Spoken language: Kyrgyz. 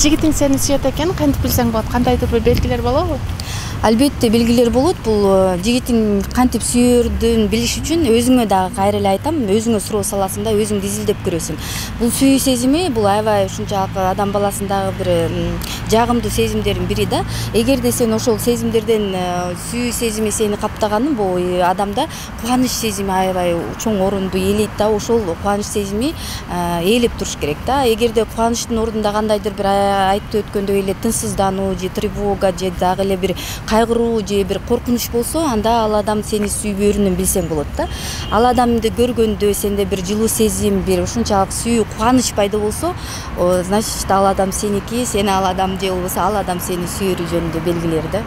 жигитиң сени сүйөт экен, кантип билсең болот? Кандайдыр бир белгилер болобу? Албетте белгилер болот. Бул жигитиң кантип сүйөрдүн билиш үчүн өзүңө дагы кайра эле айтам, өзүңө суроо саласың да, өзүңдү изилдеп көрөсүң. Бул сүйүү сезими бул аябай ушунчалык адам баласындагы бир жагымдуу сезимдердин бири да. Эгерде сен ошол сезимдерден сүйүү сезими сени каптаганын, бул адамда кубаныч сезими аябай чоң орунду ээлейт да. Ошол кубаныч сезими ээлеп туруш керек да. Эгерде кубанычтын ордунда кандайдыр бир айтып өткөндөй эле тынчсыздануу же тревога же дагы эле бир кайгыруу же бир коркунуч болсо, анда ал адам сени сүйбөрүнөн билсең болот да. Ал адамды көргөндө сенде бир жылуу сезим, бир ушунчалык сүйүү, кубаныч пайда болсо, значит ал адам сеники, сен ал адам же болбосо ал адам сени сүйөрү жөнүндө белгилер да.